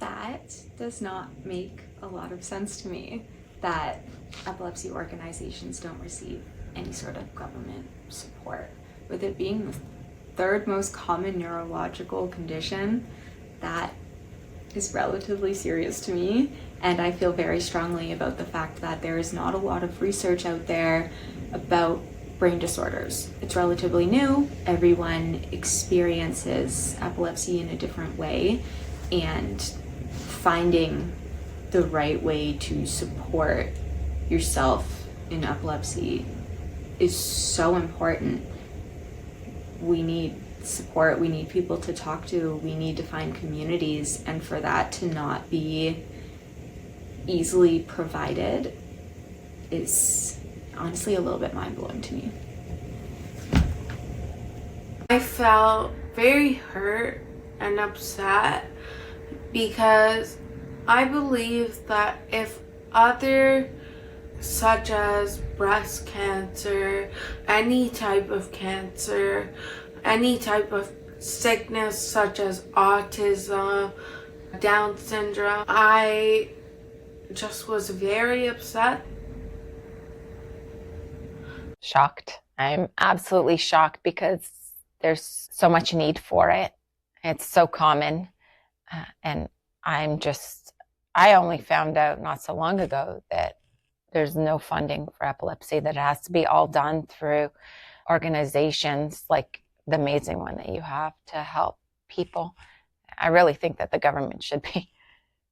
That does not make a lot of sense to me, that epilepsy organizations don't receive any sort of government support. With it being the third most common neurological condition, that is relatively serious to me, and I feel very strongly about the fact that there is not a lot of research out there about brain disorders. It's relatively new. Everyone experiences epilepsy in a different way, and finding the right way to support yourself in epilepsy is so important. We need support, we need people to talk to, we need to find communities, and for that to not be easily provided is honestly a little bit mind-blowing to me. I felt very hurt and upset because I believe that if other, such as breast cancer, any type of cancer, any type of sickness such as autism, Down syndrome, I just was very upset. Shocked. I'm absolutely shocked because there's so much need for it. It's so common. And I only found out not so long ago that there's no funding for epilepsy, that it has to be all done through organizations like the amazing one that you have to help people. I really think that the government should be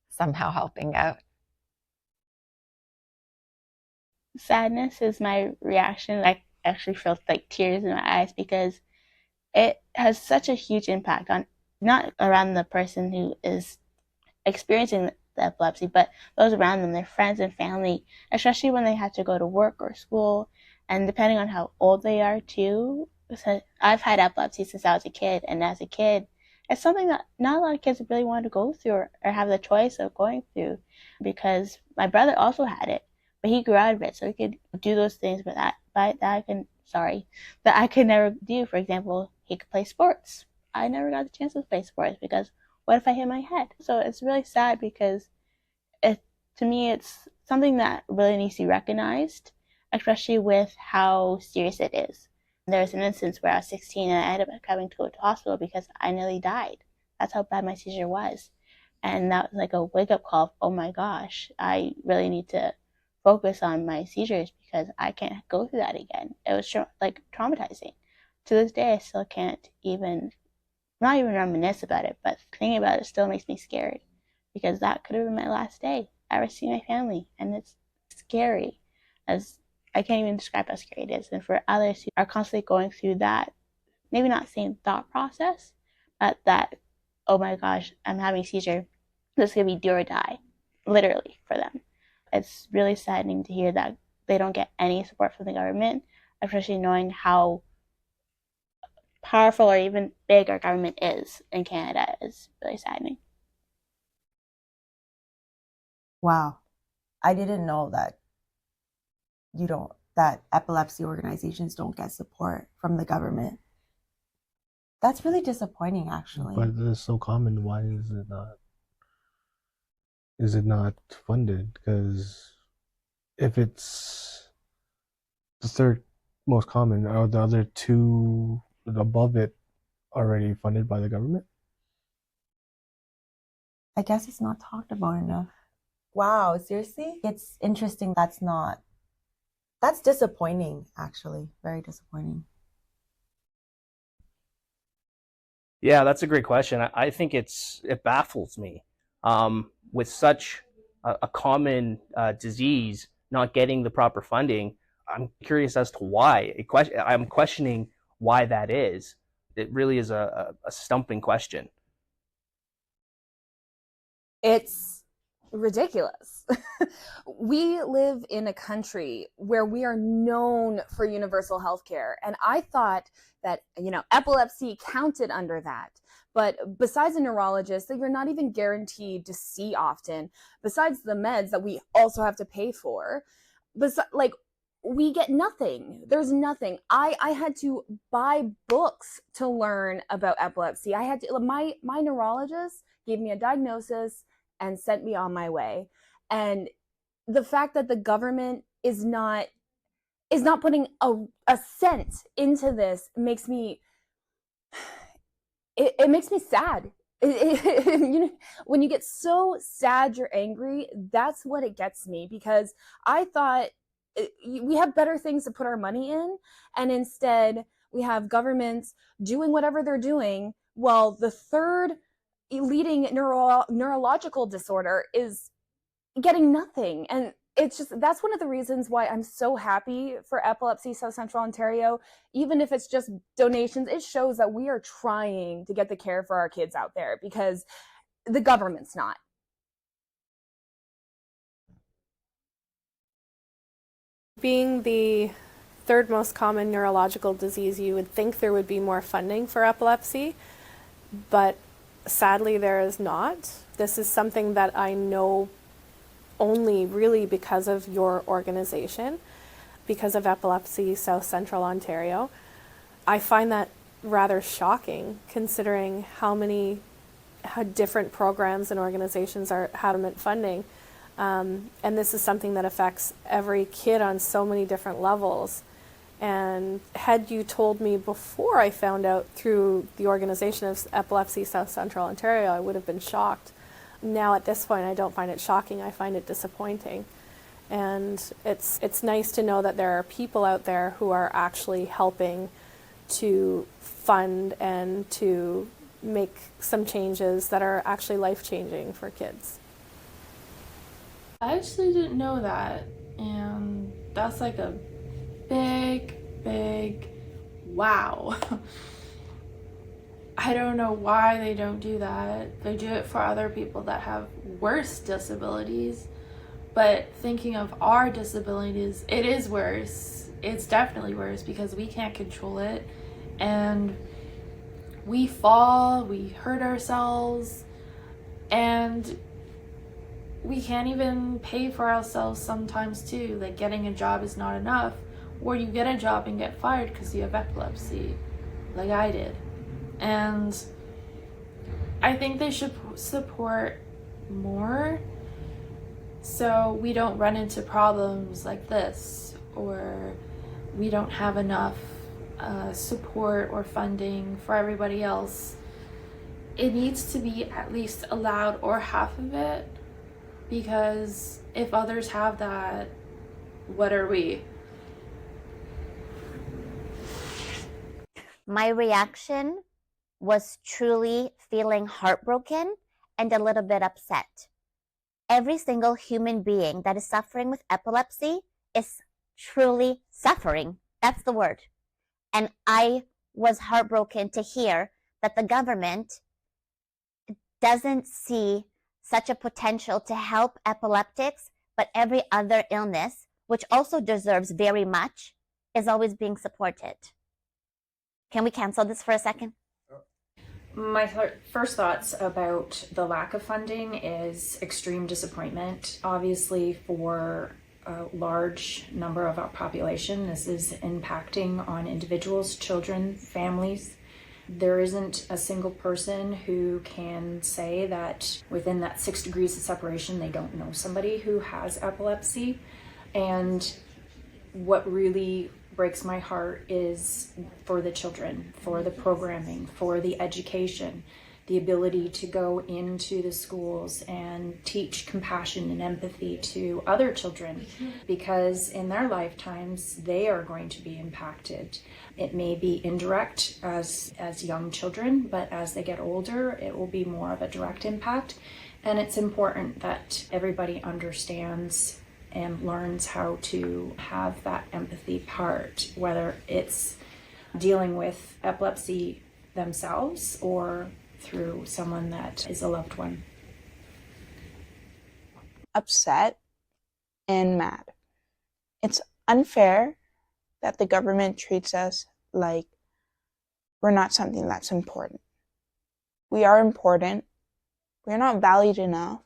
somehow helping out. Sadness is my reaction. I actually felt like tears in my eyes because it has such a huge impact on not around the person who is experiencing the epilepsy, but those around them, their friends and family, especially when they have to go to work or school, and depending on how old they are too. So I've had epilepsy since I was a kid, and as a kid, it's something that not a lot of kids really want to go through or have the choice of going through, because my brother also had it, but he grew out of it, so he could do those things, that I could never do. For example, he could play sports. I never got the chance to play sports because what if I hit my head? So it's really sad because to me, it's something that really needs to be recognized, especially with how serious it is. There was an instance where I was 16 and I ended up having to go to hospital because I nearly died. That's how bad my seizure was. And that was like a wake-up call of, oh my gosh, I really need to focus on my seizures because I can't go through that again. It was traumatizing. To this day, I still can't not even reminisce about it, but thinking about it still makes me scared because that could have been my last day ever seeing my family, and it's scary. As I can't even describe how scary it is. And for others who are constantly going through that, maybe not same thought process, but that, oh my gosh, I'm having a seizure, this could be do or die, literally, for them. It's really saddening to hear that they don't get any support from the government, especially knowing how powerful or even big our government is in Canada is really saddening. Wow. I didn't know that that epilepsy organizations don't get support from the government. That's really disappointing, actually. But it's so common. Why is it not funded? Because if it's the third most common, are the other two above it already funded by the government? I guess it's not talked about enough. Wow, seriously? It's interesting that's disappointing, actually. Very disappointing. Yeah, that's a great question. I think it baffles me. With such a common disease not getting the proper funding, I'm curious as to why. I'm questioning why that is. It really is a stumping question. It's ridiculous. We live in a country where we are known for universal health care. And I thought that, epilepsy counted under that. But besides a neurologist that you're not even guaranteed to see often, besides the meds that we also have to pay for, we get nothing. There's nothing. I had to buy books to learn about epilepsy. My neurologist gave me a diagnosis and sent me on my way. And the fact that the government is not putting a cent into this makes me it makes me sad. You know, when you get so sad you're angry, that's what it gets me, because I thought we have better things to put our money in, and instead we have governments doing whatever they're doing while the third leading neurological disorder is getting nothing. And it's just, that's one of the reasons why I'm so happy for Epilepsy South Central Ontario. Even if it's just donations, it shows that we are trying to get the care for our kids out there, because the government's not. Being the third most common neurological disease, you would think there would be more funding for epilepsy, but sadly there is not. This is something that I know only really because of your organization, because of Epilepsy South Central Ontario. I find that rather shocking, considering how different programs and organizations have government funding. And this is something that affects every kid on so many different levels. And had you told me before I found out through the organization of Epilepsy South Central Ontario, I would have been shocked. Now at this point, I don't find it shocking, I find it disappointing. And it's nice to know that there are people out there who are actually helping to fund and to make some changes that are actually life-changing for kids. I actually didn't know that, and that's like a big wow. I don't know why they don't do that. They do it for other people that have worse disabilities, but thinking of our disabilities, it is worse. It's definitely worse because we can't control it, and we fall, we hurt ourselves, and we can't even pay for ourselves sometimes too. Like, getting a job is not enough, or you get a job and get fired because you have epilepsy, like I did. And I think they should support more so we don't run into problems like this, or we don't have enough support or funding for everybody else. It needs to be at least allowed, or half of it, because if others have that, what are we? My reaction was truly feeling heartbroken and a little bit upset. Every single human being that is suffering with epilepsy is truly suffering. That's the word. And I was heartbroken to hear that the government doesn't see such a potential to help epileptics, but every other illness, which also deserves very much, is always being supported. Can we cancel this for a second? My first thoughts about the lack of funding is extreme disappointment. Obviously, for a large number of our population, this is impacting on individuals, children, families. There isn't a single person who can say that within that 6 degrees of separation, they don't know somebody who has epilepsy. And what really breaks my heart is for the children, for the programming, for the education, the ability to go into the schools and teach compassion and empathy to other children, because in their lifetimes they are going to be impacted. It may be indirect as young children, but as they get older, it will be more of a direct impact. And it's important that everybody understands and learns how to have that empathy part, whether it's dealing with epilepsy themselves or through someone that is a loved one. Upset and mad. It's unfair that the government treats us like we're not something that's important. We are important. We're not valued enough,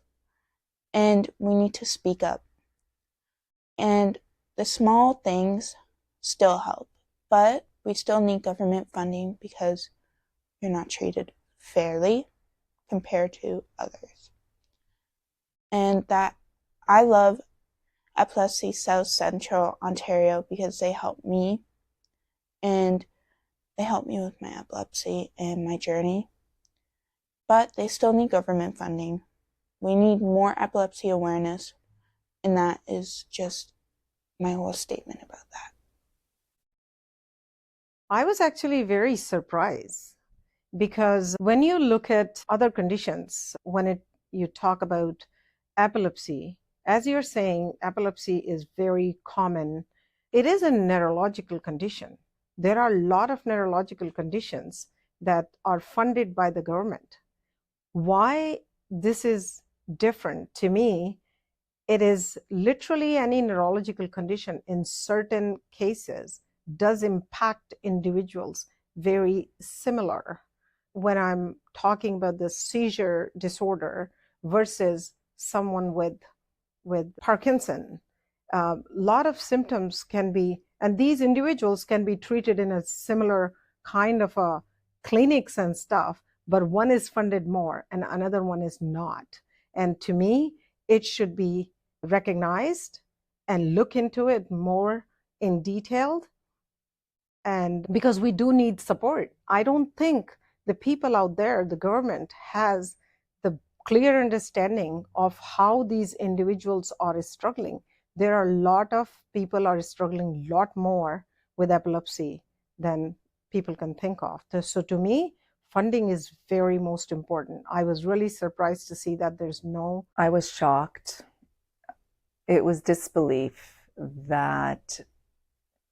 and we need to speak up. And the small things still help, but we still need government funding because you're not treated fairly compared to others. and that I love Epilepsy South Central Ontario because they help me, and they help me with my epilepsy and my journey. But they still need government funding. We need more epilepsy awareness, and that is just my whole statement about that. I was actually very surprised because when you look at other conditions, you talk about epilepsy, as you're saying, epilepsy is very common. It is a neurological condition. There are a lot of neurological conditions that are funded by the government. Why this is different to me, it is literally any neurological condition in certain cases does impact individuals very similar. When I'm talking about the seizure disorder versus someone with Parkinson, a lot of symptoms can be, and these individuals can be treated in a similar kind of a clinics and stuff, but one is funded more and another one is not. And to me, it should be recognized and look into it more in detail. And because we do need support, I don't think the people out there, the government has the clear understanding of how these individuals are struggling. There are a lot of people are struggling a lot more with epilepsy than people can think of. So to me, funding is very most important. I was really surprised to see that there's no. I was shocked. It was disbelief that,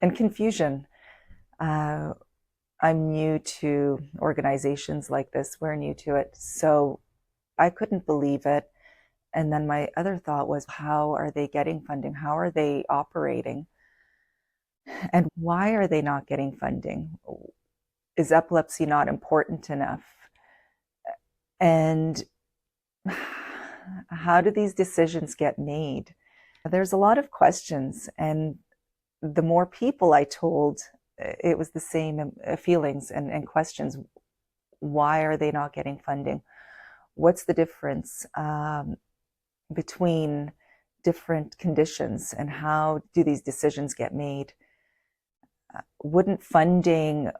and confusion. I'm new to organizations like this. We're new to it. So I couldn't believe it. And then my other thought was, how are they getting funding? How are they operating? And why are they not getting funding? Is epilepsy not important enough? And how do these decisions get made? There's a lot of questions. And the more people I told, it was the same feelings and questions. Why are they not getting funding? What's the difference between different conditions, and how do these decisions get made? Wouldn't funding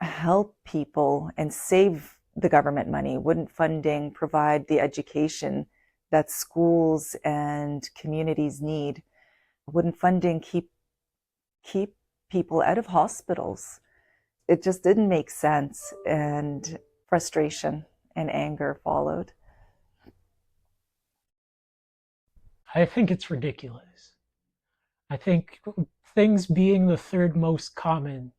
help people and save the government money? Wouldn't funding provide the education that schools and communities need? Wouldn't funding keep people out of hospitals? It just didn't make sense, and frustration and anger followed. I think it's ridiculous. I think things being the third most common,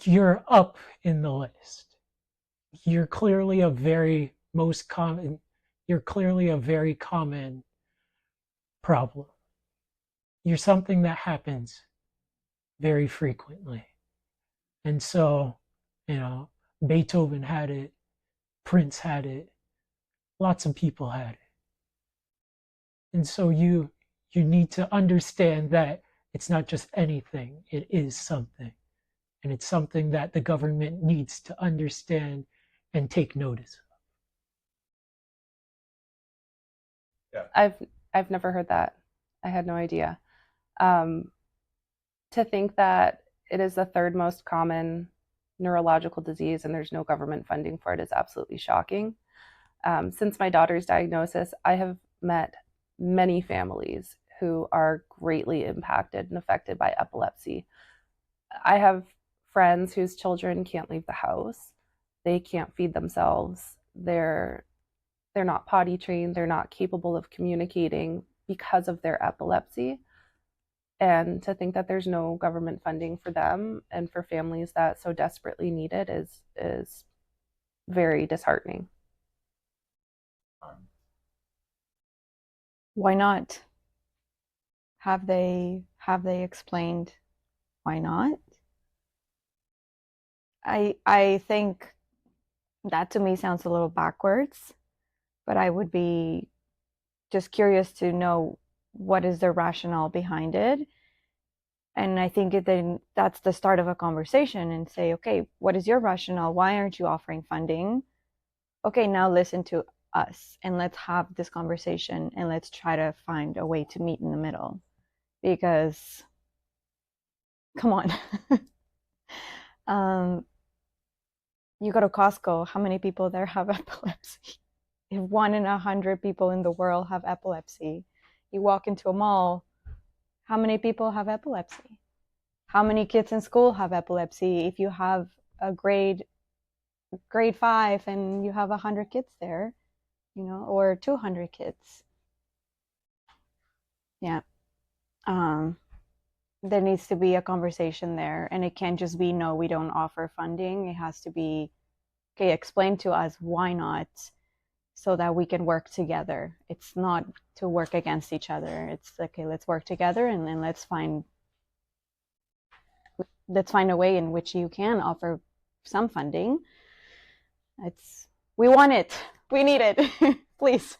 you're up in the list. You're clearly a very common problem. You're something that happens very frequently. And so, Beethoven had it, Prince had it, lots of people had it. And so you need to understand that it's not just anything, it is something. And it's something that the government needs to understand and take notice of. Yeah. I've never heard that. I had no idea. To think that it is the third most common neurological disease and there's no government funding for it is absolutely shocking. Since my daughter's diagnosis, I have met many families who are greatly impacted and affected by epilepsy. I have friends whose children can't leave the house. They can't feed themselves. They're not potty trained. They're not capable of communicating because of their epilepsy. And to think that there's no government funding for them and for families that so desperately need it is very disheartening. Why not? Have they explained why not? I think that to me sounds a little backwards, but I would be just curious to know what is the rationale behind it. And I think then that's the start of a conversation, and say, okay, what is your rationale? Why aren't you offering funding? Okay, now listen to us, and let's have this conversation, and let's try to find a way to meet in the middle. Because, come on. You go to Costco, how many people there have epilepsy? If 1 in 100 people in the world have epilepsy, you walk into a mall, how many people have epilepsy? How many kids in school have epilepsy? If you have a grade 5 and you have 100 kids there, you know, or 200 kids. Yeah. There needs to be a conversation there, and it can't just be, no, we don't offer funding. It has to be, okay, explain to us why not, so that we can work together. It's not to work against each other. It's okay, let's work together, and then let's find a way in which you can offer some funding. We want it. We need it. Please.